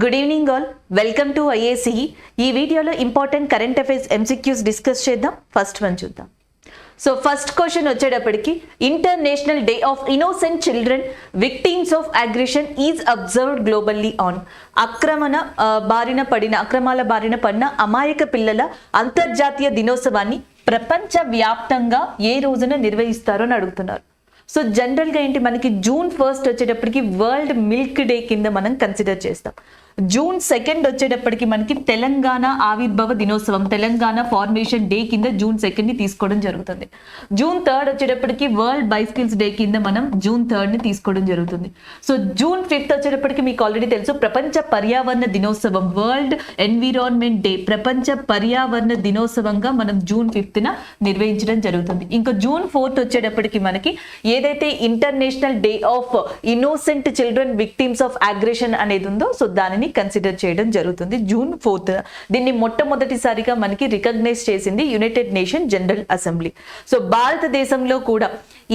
Good evening all, welcome to IACE. ఈ వీడియోలో important current affairs MCQs discuss చేద్దాం. First one చూద్దాం. So first question వచ్చేటప్పటికి, international day of innocent children victims of aggression is observed globally on. అక్రమాల బారిన పడిన అమాయక పిల్లల అంతర్జాతీయ దినోత్సవాన్ని ప్రపంచ వ్యాప్తంగా ఏ రోజున నిర్వహిస్తారో అని అడుగుతున్నారు. సో జనరల్గా ఏంటి, మనకి June 1 వచ్చేటప్పటికి వరల్డ్ మిల్క్ డే కింద మనం కన్సిడర్ చేస్తాం. June 2 వచ్చేటప్పటికి మనకి తెలంగాణ ఆవిర్భావ దినోత్సవం, తెలంగాణ ఫార్మేషన్ డే కింద June 2 తీసుకోవడం జరుగుతుంది. June 3 వచ్చేటప్పటికి వరల్డ్ బైసికల్స్ డే కింద మనం June 3 తీసుకోవడం జరుగుతుంది. సో June 5 వచ్చేటప్పటికి మీకు ఆల్రెడీ తెలుసు, ప్రపంచ పర్యావరణ దినోత్సవం, వరల్డ్ ఎన్విరాన్మెంట్ డే, ప్రపంచ పర్యావరణ దినోత్సవంగా మనం June 5 నిర్వహించడం జరుగుతుంది. ఇంకా June 4 వచ్చేటప్పటికి మనకి ఏదైతే international day of innocent children victims of aggression అనేది ఉందో, సో దానిని కన్సిడర్ చేయడం జరుగుతుంది June 4. దీన్ని మొట్టమొదటిసారిగా మనకి రికగ్నైజ్ చేసింది United nation general assembly. So భారతదేశంలో కూడా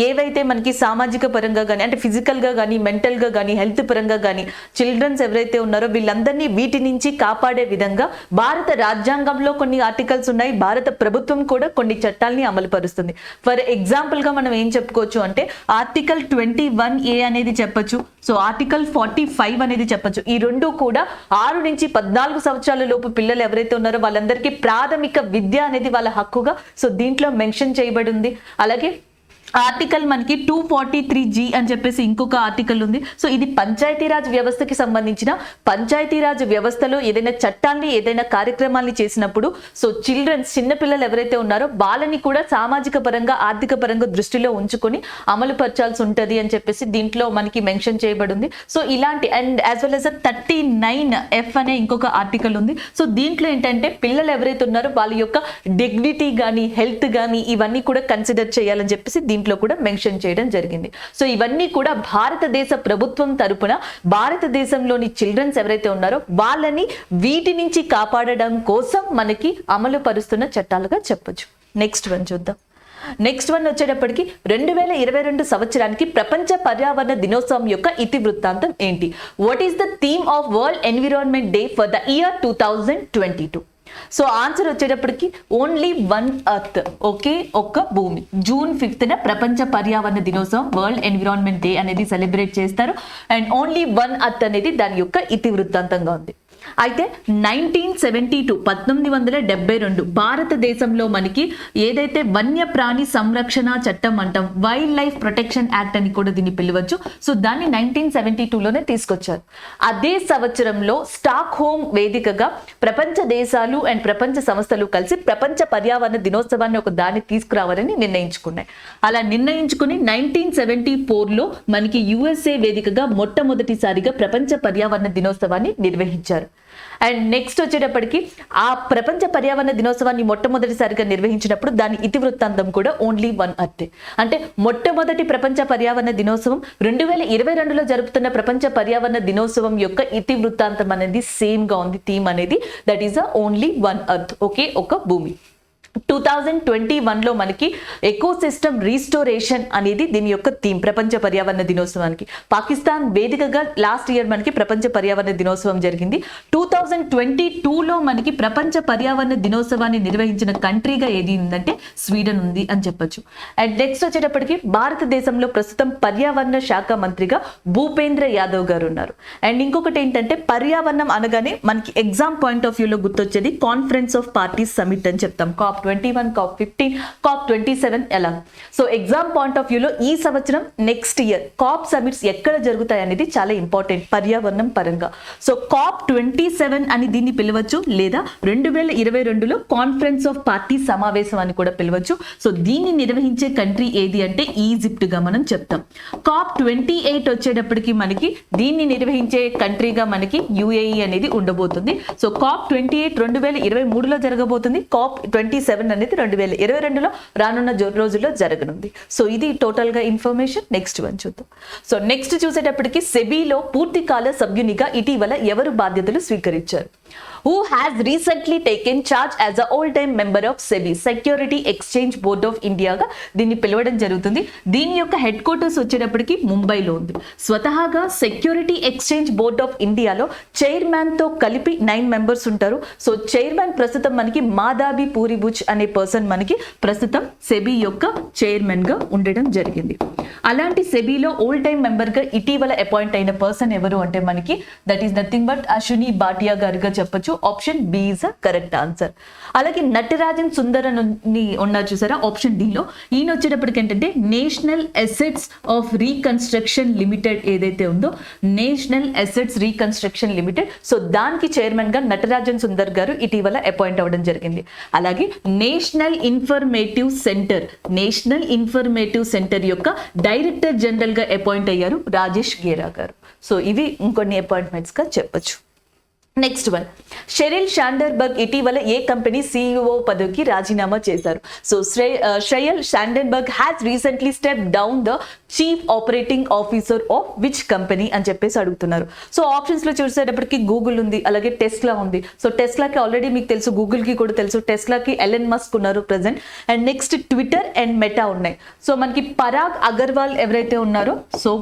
ఏవైతే మనకి సామాజిక పరంగా కానీ, అంటే ఫిజికల్ గా కానీ, మెంటల్ గా కానీ, హెల్త్ పరంగా కానీ చిల్డ్రన్స్ ఎవరైతే ఉన్నారో వీళ్ళందరినీ వీటి నుంచి కాపాడే విధంగా భారత రాజ్యాంగంలో కొన్ని ఆర్టికల్స్ ఉన్నాయి. భారత ప్రభుత్వం కూడా కొన్ని చట్టాలని అమలు పరుస్తుంది. ఫర్ ఎగ్జాంపుల్ గా మనం ఏం చెప్పుకోవచ్చు అంటే, ఆర్టికల్ 21A అనేది చెప్పొచ్చు, సో ఆర్టికల్ 45 అనేది చెప్పొచ్చు. ఈ రెండు కూడా 6 నుంచి 14 సంవత్సరాల లోపు పిల్లలు ఎవరైతే ఉన్నారో వాళ్ళందరికీ ప్రాథమిక విద్య అనేది వాళ్ళ హక్కుగా సో దీంట్లో మెన్షన్ చేయబడి ఉంది. అలాగే ఆర్టికల్ మనకి 243G అని చెప్పేసి ఇంకొక ఆర్టికల్ ఉంది. సో ఇది పంచాయతీరాజ్ వ్యవస్థకి సంబంధించిన, పంచాయతీరాజ్ వ్యవస్థలో ఏదైనా చట్టాన్ని, ఏదైనా కార్యక్రమాన్ని చేసినప్పుడు సో చిల్డ్రన్స్, చిన్నపిల్లలు ఎవరైతే ఉన్నారో వాళ్ళని కూడా సామాజిక పరంగా, ఆర్థిక పరంగా దృష్టిలో ఉంచుకొని అమలు పరచాల్సి ఉంటుంది అని చెప్పేసి దీంట్లో మనకి మెన్షన్ చేయబడి ఉంది. సో ఇలాంటి and as well as 39F అనే ఇంకొక ఆర్టికల్ ఉంది. సో దీంట్లో ఏంటంటే పిల్లలు ఎవరైతే ఉన్నారో వాళ్ళ యొక్క డిగ్నిటీ కానీ, హెల్త్ కానీ ఇవన్నీ కూడా కన్సిడర్ చేయాలని చెప్పేసి దీంట్లో కూడా మెన్షన్ చేయడం జరిగింది. సో ఇవన్నీ కూడా భారతదేశ ప్రభుత్వం తరపున భారతదేశంలోని చిల్డ్రన్స్ ఎవరైతే ఉన్నారో వాళ్ళని వీటి నుంచి కాపాడడం కోసం మనకి అమలు పరుస్తున్న చట్టాలుగా చెప్పొచ్చు. నెక్స్ట్ వన్ చూద్దాం. నెక్స్ట్ వన్ వచ్చేటప్పటికి 2022 సంవత్సరానికి ప్రపంచ పర్యావరణ దినోత్సవం యొక్క ఇతివృత్తాంతం ఏంటి? What is the theme of world environment day for the year 2022? So answer వచ్చేటప్పటికి ఓన్లీ వన్ అర్త్, ఒకే ఒక్క భూమి. June 5 ప్రపంచ పర్యావరణ దినోత్సవం, వరల్డ్ ఎన్విరాన్మెంట్ డే అనేది సెలబ్రేట్ చేస్తారు. అండ్ ఓన్లీ వన్ అర్త్ అనేది దాని యొక్క ఇతివృత్తాంతంగా ఉంది. అయితే 1972 భారతదేశంలో మనకి ఏదైతే వన్యప్రాణి సంరక్షణ చట్టం అంటాం, వైల్డ్ లైఫ్ ప్రొటెక్షన్ యాక్ట్ అని కూడా దీన్ని పిలవచ్చు. సో దాన్ని 1972లోనే తీసుకొచ్చారు. అదే సంవత్సరంలో స్టాక్ హోమ్ వేదికగా ప్రపంచ దేశాలు అండ్ ప్రపంచ సంస్థలు కలిసి ప్రపంచ పర్యావరణ దినోత్సవాన్ని ఒక దాన్ని తీసుకురావాలని నిర్ణయించుకున్నాయి. అలా నిర్ణయించుకుని 1974లో మనకి USA వేదికగా మొట్టమొదటిసారిగా ప్రపంచ పర్యావరణ దినోత్సవాన్ని నిర్వహించారు. అండ్ నెక్స్ట్ వచ్చేటప్పటికి ఆ ప్రపంచ పర్యావరణ దినోత్సవాన్ని మొట్టమొదటిసారిగా నిర్వహించినప్పుడు దాని ఇతివృత్తాంతం కూడా ఓన్లీ వన్ అర్త్. అంటే మొట్టమొదటి ప్రపంచ పర్యావరణ దినోత్సవం 2022లో జరుపుతున్న ప్రపంచ పర్యావరణ దినోత్సవం యొక్క ఇతివృత్తాంతం అనేది సేమ్ గా ఉంది. థీమ్ అనేది that is only one earth, ఒకే ఒక భూమి. 2021లో మనకి ఎకోసిస్టమ్ రీస్టోరేషన్ అనేది దీని యొక్క థీమ్ ప్రపంచ పర్యావరణ దినోత్సవానికి. పాకిస్తాన్ వేదికగా లాస్ట్ ఇయర్ మనకి ప్రపంచ పర్యావరణ దినోత్సవం జరిగింది. 2022లో మనకి ప్రపంచ పర్యావరణ దినోత్సవాన్ని నిర్వహించిన కంట్రీగా ఏది ఉందంటే స్వీడన్ ఉంది అని చెప్పొచ్చు. అండ్ నెక్స్ట్ వచ్చేటప్పటికి భారతదేశంలో ప్రస్తుతం పర్యావరణ శాఖ మంత్రిగా భూపేంద్ర యాదవ్ గారు ఉన్నారు. అండ్ ఇంకొకటి ఏంటంటే, పర్యావరణం అనగానే మనకి ఎగ్జామ్ పాయింట్ ఆఫ్ వ్యూలో గుర్తొచ్చేది కాన్ఫరెన్స్ ఆఫ్ పార్టీస్ సమిట్ అని చెప్తాం. COP21, COP15, COP27 ఎలా. సో ఎగ్జామ్ పాయింట్ ఆఫ్ వ్యూలో ఈ సంవత్సరం నెక్స్ట్ ఇయర్ COP సమిట్స్ ఎక్కడ జరుగుతాయి అనేది చాలా ఇంపార్టెంట్ పర్యావరణం పరంగా. సో COP27 అని దీన్ని పిలవచ్చు, లేదా 2022లో కాన్ఫరెన్స్ ఆఫ్ పార్టీస్ సమావేశం అని కూడా పిలవచ్చు. సో దీన్ని నిర్వహించే కంట్రీ ఏది అంటే ఈజిప్ట్ గా మనం చెప్తాం. COP28 వచ్చేటప్పటికి మనకి దీన్ని నిర్వహించే కంట్రీగా మనకి UAE అనేది ఉండబోతుంది. సో COP28 2023లో జరగబోతుంది. COP27 అనేది 2022లో రానున్న రోజుల్లో జరగనుంది. సో ఇది టోటల్ గా ఇన్ఫర్మేషన్. నెక్స్ట్ వన్ చూద్దాం. సో నెక్స్ట్ చూసేటప్పటికి సెబీలో పూర్తికాల సభ్యునిగా ఇటీవల ఎవరు బాధ్యతలు స్వీకరించారు? Who has recently taken charge as a all time member of SEBI security exchange board of ఇండియాగా దీన్ని పిలవడం జరుగుతుంది. దీని యొక్క హెడ్ క్వార్టర్స్ వచ్చేటప్పటికి ముంబైలో ఉంది. స్వతహాగా సెక్యూరిటీ ఎక్స్చేంజ్ బోర్డ్ ఆఫ్ ఇండియాలో చైర్మన్ తో కలిపి 9 మెంబర్స్ ఉంటారు. సో చైర్మన్ ప్రస్తుతం మనకి మాధవి పూరిబుచ్ అనే పర్సన్ మనకి ప్రస్తుతం సెబీ యొక్క చైర్మన్ గా ఉండడం జరిగింది. అలాంటి సెబీలో ఓల్డ్ టైమ్ మెంబర్ గా ఇటీవల అపాయింట్ అయిన పర్సన్ ఎవరు అంటే మనకి that is nothing but Ashwini Bhatia గారుగా చెప్పొచ్చు. Option B is a correct answer. అలాగే నటరాజన్ సుందరన్ ఉన్నారు చూసారా ఆప్షన్ డి లో. ఈయన వచ్చేటప్పటికి ఏంటంటే national assets of reconstruction limited ఏదైతే ఉందో national assets reconstruction limited, so దానికి చైర్మన్ గా నటరాజన్ సుందర్ గారు ఇటీవల అపాయింట్ అవ్వడం జరిగింది. అలాగే నేషనల్ ఇన్ఫర్మేటివ్ సెంటర్ యొక్క డైరెక్టర్ జనరల్ గా అపాయింట్ అయ్యారు రాజేష్ గేరా గారు. సో ఇవి ఇంకొన్ని అపాయింట్మెంట్స్ గా చెప్పొచ్చు. నెక్స్ట్ వన్, షెరిల్ శాండర్బర్గ్ ఇటీవల ఏ కంపెనీ CEO పదవికి రాజీనామా చేశారు? So Sheryl Sandberg has recently step down the chief operating officer of which company అని చెప్పేసి అడుగుతున్నారు. సో ఆప్షన్స్ లో చూసేటప్పటికి గూగుల్ ఉంది, అలాగే టెస్లా ఉంది. సో టెస్లాకి ఆల్రెడీ మీకు తెలుసు, గూగుల్ కి కూడా తెలుసు. టెస్లాకి ఎలన్ మస్క్ ఉన్నారు present, and next Twitter and meta ఉన్నాయి. సో మనకి పరాగ్ అగర్వాల్ ఎవరైతే ఉన్నారో, సో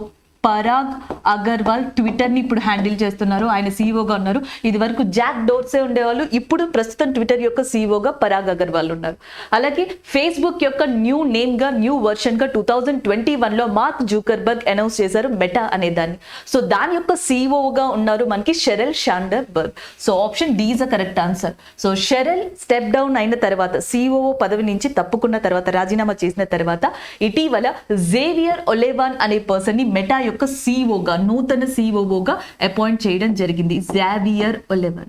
పరాగ్ అగర్వాల్ ట్విట్టర్ ని ఇప్పుడు హ్యాండిల్ చేస్తున్నారు. ఆయన సీఈఓగా ఉన్నారు. ఇది వరకు జాక్ డోర్సే ఉండేవాళ్ళు, ఇప్పుడు ప్రస్తుతం ట్విట్టర్ యొక్క సీఈఓగా పరాగ్ అగర్వాల్ ఉన్నారు. అలాగే ఫేస్బుక్ యొక్క న్యూ నేమ్ గా న్యూ వర్షన్ గా 2021 లో మార్క్ జూకర్బర్గ్ అనౌన్స్ చేశారు మెటా అనే దాన్ని. సో దాని యొక్క సీఈఓగా ఉన్నారు మనకి Sheryl Sandberg. So option D is a correct answer. So Sheryl step down అయిన తర్వాత, సీఈఓ పదవి నుంచి తప్పుకున్న తర్వాత, రాజీనామా చేసిన తర్వాత ఇటీవల జేవియర్ ఒలేవాన్ అనే పర్సన్ ని మెటా యొక్క సీఈఓగా, నూతన సీఈఓగా అపాయింట్ చేయడం జరిగింది. జావియర్ ఒలెవన్.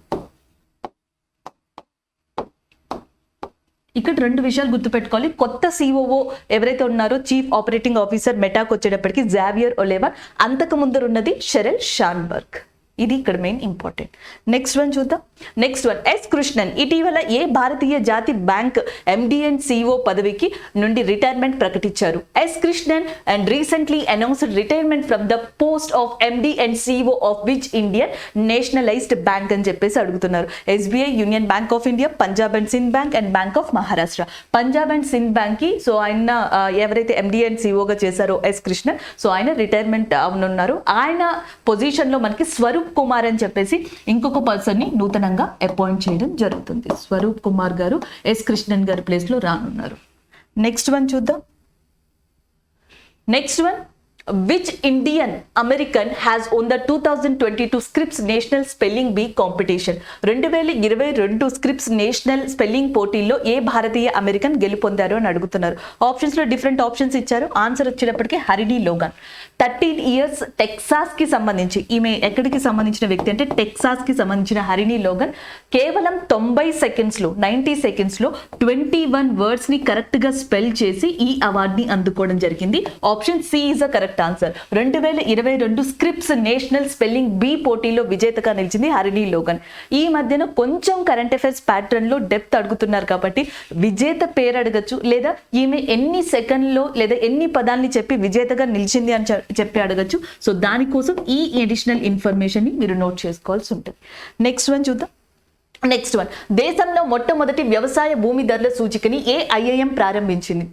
ఇక్కడ 2 విషయాలు గుర్తుపెట్టుకోవాలి. కొత్త సీఈఓ ఎవరైతే ఉన్నారో చీఫ్ ఆపరేటింగ్ ఆఫీసర్ మెటాకు వచ్చేటప్పటికి జావియర్ ఒలెవన్, అంతకు ముందర ఉన్నది షెరిల్ శాండర్బర్గ్. ఇది ఇక్కడ మెయిన్ ఇంపార్టెంట్. నెక్స్ట్ వన్ చూద్దాం. నెక్స్ట్ వన్, ఎస్ కృష్ణన్ ఇటీవల ఏ భారతీయ జాతి బ్యాంక్ MD అండ్ CEO పదవికి నుండి రిటైర్మెంట్ ప్రకటించారు? S Krishnan and recently announced retirement from the post of MD and CEO of which Indian nationalised bank అని చెప్పేసి అడుగుతున్నారు. SBI, union bank of India, Punjab and Sindh bank and bank of Maharashtra. Punjab and Sindh bank కి so ఆయన ఎవరైతే MD and CEOగా చేశారో S Krishnan, so ఆయన retirement అవనున్నారు. ఆయన పొజిషన్ లో మనకి స్వరూప్ కుమార్ అని చెప్పేసి ఇంకొక పర్సన్ ని నూతనంగా అపాయింట్ చేయడం జరుగుతుంది. స్వరూప్ కుమార్ గారు ఎస్ కృష్ణన్ గారి ప్లేస్ లో రానున్నారు. నెక్స్ట్ వన్ చూద్దాం. Next one, which Indian American has won the 2022 Scripps National Spelling Bee competition? 2022 Scripps national spelling పోటీల్లో ఏ భారతీయ అమెరికన్ గెలుపొందారు అని అడుగుతున్నారు. ఆప్షన్స్ లో డిఫరెంట్ ఆప్షన్స్ ఇచ్చారు. ఆన్సర్ వచ్చేటప్పటికి హరిణి లోగన్. 13 years టెక్సాస్ కి సంబంధించి, ఈమె ఎక్కడికి సంబంధించిన వ్యక్తి అంటే టెక్సాస్ కి సంబంధించిన హరిణి లోగన్ కేవలం 90 సెకండ్స్ లో 21 వర్డ్స్ ని కరెక్ట్ గా స్పెల్ చేసి ఈ అవార్డ్ ని అందుకోవడం జరిగింది. Option C is a correct answer. 2022 Scripps national spelling bee పోటీలో విజేతగా నిలిచింది హరిణి లోగన్. ఈ మధ్యన కొంచెం కరెంట్ అఫైర్స్ ప్యాటర్న్ లో డెప్త్ అడుగుతున్నారు కాబట్టి విజేత పేరు అడగచ్చు, లేదా ఈమె ఎన్ని సెకండ్లో లేదా ఎన్ని పదాలని చెప్పి విజేతగా నిలిచింది అని చెప్పి అడగచ్చు. సో దానికోసం ఈ అడిషనల్ ఇన్ఫర్మేషన్ ని మీరు నోట్ చేసుకోవాల్సి ఉంటుంది. నెక్స్ట్ వన్ చూద్దాం. నెక్స్ట్ వన్, దేశంలో మొట్టమొదటి వ్యవసాయ భూమి ధరల సూచికని ఏ IIM ప్రారంభించింది?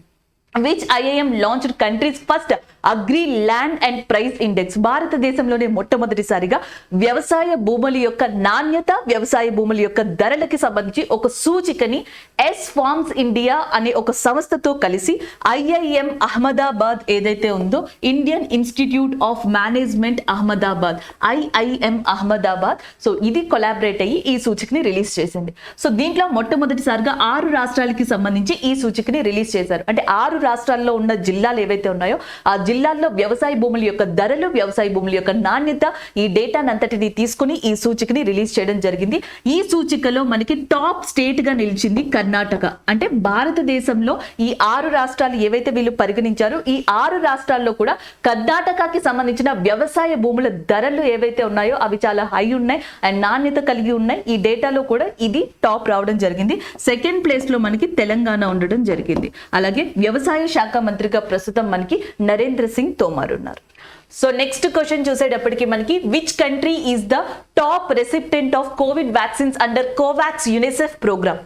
Which IIM launched country's first agri land and price index? భారతదేశంలోనే మొట్టమొదటిసారిగా వ్యవసాయ భూముల యొక్క నాణ్యత, వ్యవసాయ భూముల యొక్క ధరలకి సంబంధించి ఒక సూచికని ఎస్ ఫార్మ్స్ ఇండియా అనే ఒక సంస్థతో కలిసి IIM అహ్మదాబాద్ ఏదైతే ఉందో, Indian institute of management Ahmedabad, IIM Ahmedabad, so ఇది కొలాబరేట్ అయ్యి ఈ సూచికని రిలీజ్ చేసింది. సో దీంట్లో మొట్టమొదటిసారిగా 6 రాష్ట్రాలకి సంబంధించి ఈ సూచికని రిలీజ్ చేశారు. అంటే 6 రాష్ట్రాల్లో ఉన్న జిల్లాలు ఏవైతే ఉన్నాయో ఆ జిల్లాల్లో వ్యవసాయ భూముల యొక్క ధరలు, వ్యవసాయ భూముల యొక్క నాణ్యత, ఈ డేటాను అంతటిని తీసుకుని ఈ సూచికని రిలీజ్ చేయడం జరిగింది. ఈ సూచికలో మనకి టాప్ స్టేట్ గా నిలిచింది కర్ణాటక. అంటే భారతదేశంలో ఈ 6 రాష్ట్రాలు ఏవైతే వీళ్ళు పరిగణించారో ఈ 6 రాష్ట్రాల్లో కూడా కర్ణాటకకి సంబంధించిన వ్యవసాయ భూముల ధరలు ఏవైతే ఉన్నాయో అవి చాలా హై ఉన్నాయి అండ్ నాణ్యత కలిగి ఉన్నాయి. ఈ డేటాలో కూడా ఇది టాప్ రావడం జరిగింది. సెకండ్ ప్లేస్ లో మనకి తెలంగాణ ఉండడం జరిగింది. అలాగే వ్యవసాయ శాఖ మంత్రిగా ప్రస్తుతం మనకి నరేంద్ర సింగ్ తోమర్ ఉన్నారు. సో నెక్స్ట్ క్వశ్చన్ చూసేటప్పటికి మనకి which country is the top recipient of covid vaccines under COVAX UNICEF program.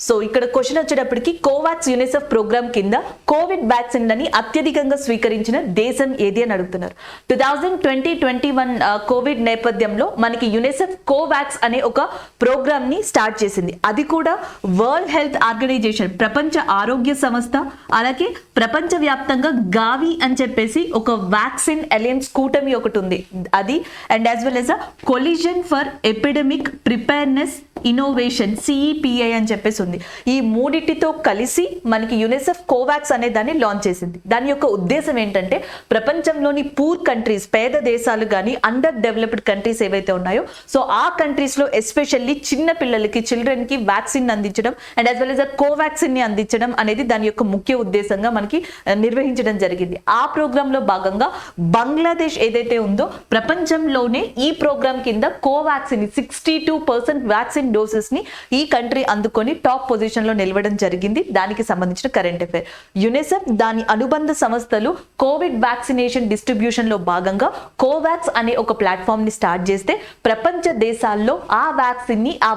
So ఇక్కడ క్వశ్చన్ వచ్చేటప్పటికి కోవాక్స్ యునిసెఫ్ ప్రోగ్రామ్ కింద కోవిడ్ వ్యాక్సిన్లని అత్యధికంగా స్వీకరించిన దేశం ఏది అని అడుగుతున్నారు. 2021 కోవిడ్ నేపథ్యంలో మనకి యునిసెఫ్ కోవాక్స్ అనే ఒక ప్రోగ్రామ్ ని స్టార్ట్ చేసింది. అది కూడా వరల్డ్ హెల్త్ ఆర్గనైజేషన్, ప్రపంచ ఆరోగ్య సంస్థ, అలాగే ప్రపంచ వ్యాప్తంగా గావి అని చెప్పేసి ఒక వ్యాక్సిన్ అలయన్స్ కూటమి ఒకటి ఉంది అది, and as well as a collision for epidemic preparedness innovation CEPI అని చెప్పేసి ఉంది. ఈ మూడిటితో కలిసి మనకి యునిసెఫ్ కోవాక్స్ అనే దాన్ని లాంచ్ చేసింది. దాని యొక్క ఉద్దేశం ఏంటంటే ప్రపంచంలోని పూర్ కంట్రీస్, పేద దేశాలు కానీ అండర్ డెవలప్డ్ కంట్రీస్ ఏవైతే ఉన్నాయో సో ఆ కంట్రీస్ లో ఎస్పెషల్లీ చిన్న పిల్లలకి, చిల్డ్రన్ కి వ్యాక్సిన్ అందించడం and as well as Covaxin ని అందించడం అనేది దాని యొక్క ముఖ్య ఉద్దేశంగా మనకి నిర్వహించడం జరిగింది. ఆ ప్రోగ్రామ్ లో భాగంగా బంగ్లాదేశ్ ఏదైతే ఉందో ప్రపంచంలోనే ఈ ప్రోగ్రామ్ కింద కోవాక్సిన్ 62% వ్యాక్సిన్ డోసెస్ ని ఈ కంట్రీ అందుకొని టాప్ పొజిషన్ లో నిలవడం జరిగింది. దానికి సంబంధించిన కరెంట్ అఫైర్. యునిసెఫ్ దాని అనుబంధ సంస్థలు కోవిడ్ వ్యాక్సినేషన్ డిస్ట్రిబ్యూషన్ లో భాగంగా కోవాక్స్ అనే ఒక ప్లాట్ఫామ్ ని స్టార్ట్ చేస్తే ప్రపంచ దేశాల్లో ఆ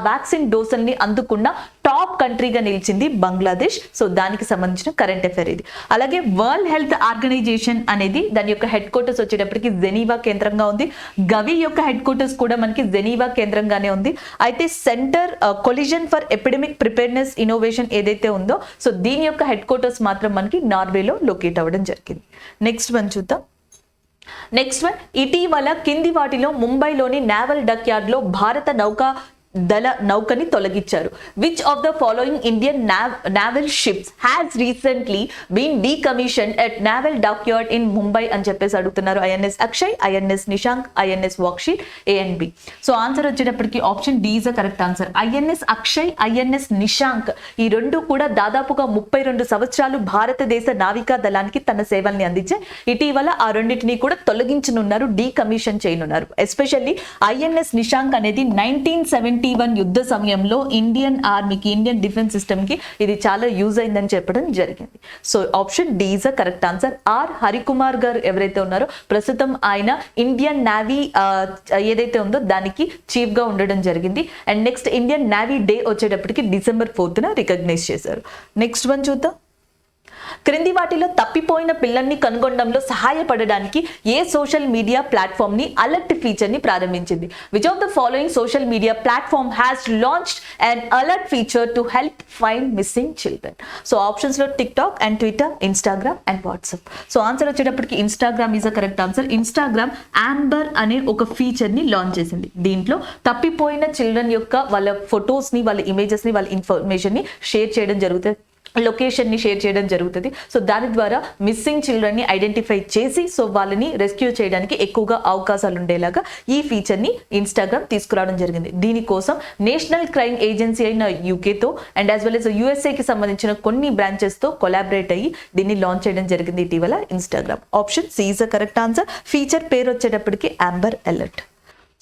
వ్యాక్సిన్ డోసుల్ని అందుకున్న టాప్ కంట్రీగా నిలిచింది బంగ్లాదేశ్. సో దానికి సంబంధించిన కరెంట్ అఫైర్ ఇది. అలాగే వరల్డ్ హెల్త్ ఆర్గనైజేషన్ అనేది దాని యొక్క హెడ్ క్వార్టర్స్ వచ్చేటప్పటికి జెనీవా కేంద్రంగా ఉంది. గవి యొక్క హెడ్ క్వార్టర్స్ కూడా మనకి జెనీవా కేంద్రంగానే ఉంది. అయితే centre collision for epidemic preparedness innovation ఏదైతే ఉందో సో దీని యొక్క హెడ్ క్వార్టర్స్ మాత్రం మనకి నార్వేలో లొకేట్ అవ్వడం జరిగింది. నెక్స్ట్ వన్ చూద్దాం. నెక్స్ట్ వన్, ఇటీవల కింది వాటిలో ముంబైలోని నావల్ డక్ యార్డ్ లో భారత దళ నౌకని తొలగించారు. Which of the following Indian naval ships has recently been decommission at naval dockyard in Mumbai అని చెప్పేసి అడుగుతున్నారు. INS Akshay, INS Nishank, INS Vakshit, A and B. So answer వచ్చేటప్పటికి option D is the correct answer. INS Akshay, INS Nishank ఈ రెండు కూడా దాదాపుగా 32 సంవత్సరాలు భారతదేశ నావికా దళానికి తన సేవల్ని అందించే ఇటీవల ఆ రెండింటిని కూడా తొలగించనున్నారు, డీకమిషన్ చేయనున్నారు. ఎస్పెషల్లీ INS నిశాంక్ అనేది 1971 యుద్ధ సమయంలో ఇండియన్ ఆర్మీకి, ఇండియన్ డిఫెన్స్ సిస్టమ్ కి ఇది చాలా యూజ్ అయిందని చెప్పడం జరిగింది. So option D is the correct answer. R Harikumar garu ఎవరైతే ఉన్నారో ప్రస్తుతం ఆయన ఇండియన్ నేవీ ఏదైతే ఉందో దానికి చీఫ్ గా ఉండడం జరిగింది. And next Indian Navy day వచ్చేటప్పటికి December 4th రికగ్నైజ్ చేశారు. నెక్స్ట్ వన్ చూద్దాం. క్రింది వాటిలో తప్పిపోయిన పిల్లల్ని కనుగొనడంలో సహాయపడడానికి ఏ సోషల్ మీడియా ప్లాట్ఫామ్ ని అలర్ట్ ఫీచర్ ని ప్రారంభించింది? Which of the following social media platform has launched an alert feature to help find missing children? So options లో TikTok and Twitter, Instagram and WhatsApp. So answer వచ్చేటప్పటికి Instagram is the correct answer. Instagram Amber అనే ఒక feature ని launch చేసింది. దీంట్లో తప్పిపోయిన children యొక్క వాళ్ళ ఫొటోస్ ని, వాళ్ళ ఇమేజెస్ ని, వాళ్ళ ఇన్ఫర్మేషన్ ని షేర్ చేయడం జరుగుతుంది, లొకేషన్ ని షేర్ చేయడం జరుగుతుంది. సో దాని ద్వారా మిస్సింగ్ చిల్డ్రన్ ని ఐడెంటిఫై చేసి సో వాళ్ళని రెస్క్యూ చేయడానికి ఎక్కువగా అవకాశాలు ఉండేలాగా ఈ ఫీచర్ ని ఇన్స్టాగ్రామ్ తీసుకురావడం జరిగింది. దీనికోసం నేషనల్ క్రైమ్ ఏజెన్సీ అయిన యూకేతో and as well as USA కి సంబంధించిన కొన్ని బ్రాంచెస్ తో కొలాబరేట్ అయ్యి దీన్ని లాంచ్ చేయడం జరిగింది ఇటీవల Instagram. Option C is the correct answer. Feature పేరు వచ్చేటప్పటికి amber alert.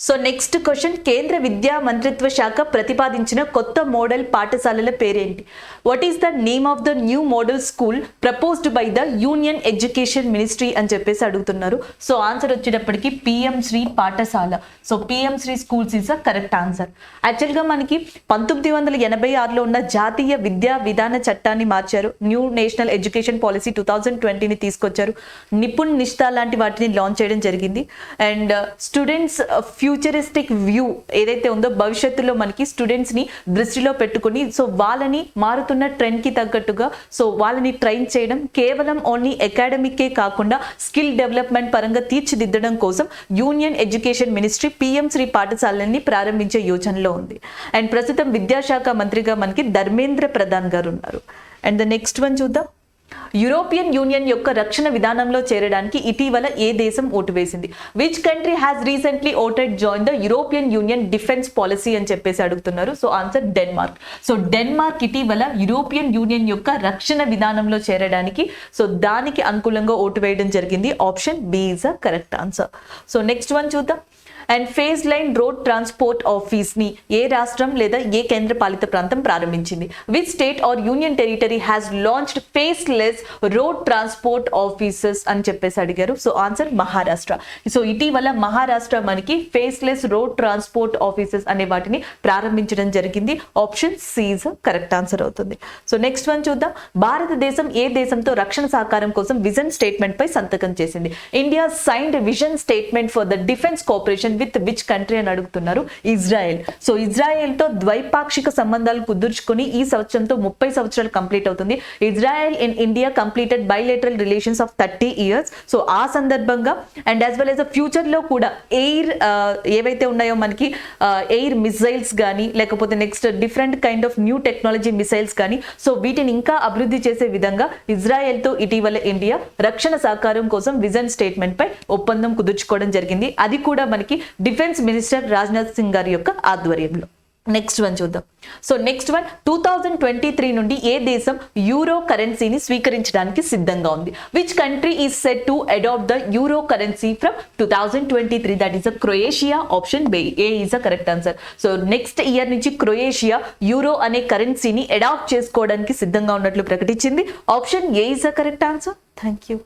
So next question, కేంద్ర విద్యా మంత్రిత్వ శాఖ ప్రతిపాదించిన కొత్త మోడల్ పాఠశాలల పేరేంటి? What is the name of the new model school proposed by the union education ministry అని చెప్పేసి అడుగుతున్నారు. సో ఆన్సర్ వచ్చేటప్పటికి PM శ్రీ పాఠశాల. So PM Shri schools is the correct answer. యాక్చువల్గా మనకి 1986లో ఉన్న జాతీయ విద్యా విధాన చట్టాన్ని మార్చారు. న్యూ నేషనల్ ఎడ్యుకేషన్ పాలసీ 2020ని తీసుకొచ్చారు. నిపుణ్ నిష్ఠా లాంటి వాటిని లాంచ్ చేయడం జరిగింది. అండ్ స్టూడెంట్స్ ఫ్యూచరిస్టిక్ వ్యూ ఏదైతే ఉందో భవిష్యత్తులో మనకి స్టూడెంట్స్ ని దృష్టిలో పెట్టుకుని సో వాళ్ళని మారుతున్న ట్రెండ్ కి తగ్గట్టుగా సో వాళ్ళని ట్రైన్ చేయడం, కేవలం ఓన్లీ అకాడమికే కాకుండా స్కిల్ డెవలప్మెంట్ పరంగా తీర్చిదిద్దడం కోసం union education ministry PM Shri పాఠశాలని ప్రారంభించే యోచనలో ఉంది. అండ్ ప్రస్తుతం విద్యాశాఖ మంత్రిగా మనకి ధర్మేంద్ర ప్రధాన్ గారు ఉన్నారు. అండ్ ద నెక్స్ట్ వన్ చూద్దాం. యూరోపియన్ యూనియన్ యొక్క రక్షణ విధానంలో చేరడానికి ఇటీవల ఏ దేశం ఓటు వేసింది? Which country has recently voted join the European union defence policy అని చెప్పేసి అడుగుతున్నారు. So answer Denmark. So Denmark ఇటీవల యూరోపియన్ యూనియన్ యొక్క రక్షణ విధానంలో చేరడానికి సో దానికి అనుకూలంగా ఓటు వేయడం జరిగింది. Option B is the correct answer. So next one చూద్దాం. And faceless road transport office ని ఏ రాష్ట్రం లేదా ఏ కేంద్ర పాలిత ప్రాంతం ప్రారంభించింది? Which state or union territory has launched faceless road transport offices అని చెప్పేసి అడిగారు. So answer Maharashtra. సో ఇటీవల మహారాష్ట్ర మనకి ఫేస్లెస్ రోడ్ ట్రాన్స్పోర్ట్ ఆఫీసెస్ అనే వాటిని ప్రారంభించడం జరిగింది. Option C is correct answer అవుతుంది. సో నెక్స్ట్ వన్ చూద్దాం. భారతదేశం ఏ దేశంతో రక్షణ సహకారం కోసం విజన్ స్టేట్మెంట్ పై సంతకం చేసింది? India signed vision statement for the defence cooperation with which country అని అడుగుతున్నారు. ఇజ్రాయెల్. సో ఇజ్రాయెల్ తో ద్వైపాక్షిక సంబంధాలు కుదుర్చుకొని ఈ సంవత్సరంతో 30 సంవత్సరాలు కంప్లీట్ అవుతుంది. Israel and India completed bilateral relations of 30 years. So ఆ సందర్భంగా and as well as future లో కూడా ఎయిర్ ఏవైతే ఉన్నాయో మనకి ఎయిర్ మిసైల్స్ కానీ లేకపోతే next different kind of new technology missiles కానీ సో వీటిని ఇంకా అభివృద్ధి చేసే విధంగా ఇజ్రాయెల్ తో ఇటీవల ఇండియా రక్షణ సహకారం కోసం విజన్ స్టేట్మెంట్ పై ఒప్పందం కుదుర్చుకోవడం జరిగింది. అది కూడా మనకి డిఫెన్స్ మినిస్టర్ రాజ్నాథ్ సింగ్ గారి యొక్క ఆధ్వర్యంలో. నెక్స్ట్ వన్ చూద్దాం. సో నెక్స్ట్ వన్ 2023 నుండి ఏ దేశం యూరో కరెన్సీని స్వీకరించడానికి సిద్ధంగా ఉంది? Which country is set to adopt the euro currency from 2023? That is Croatia. Option B A is a correct answer. So next year నుంచి క్రొయేషియా యూరో అనే కరెన్సీని అడాప్ట్ చేసుకోవడానికి సిద్ధంగా ఉన్నట్లు ప్రకటించింది. Option A is a correct answer. Thank you.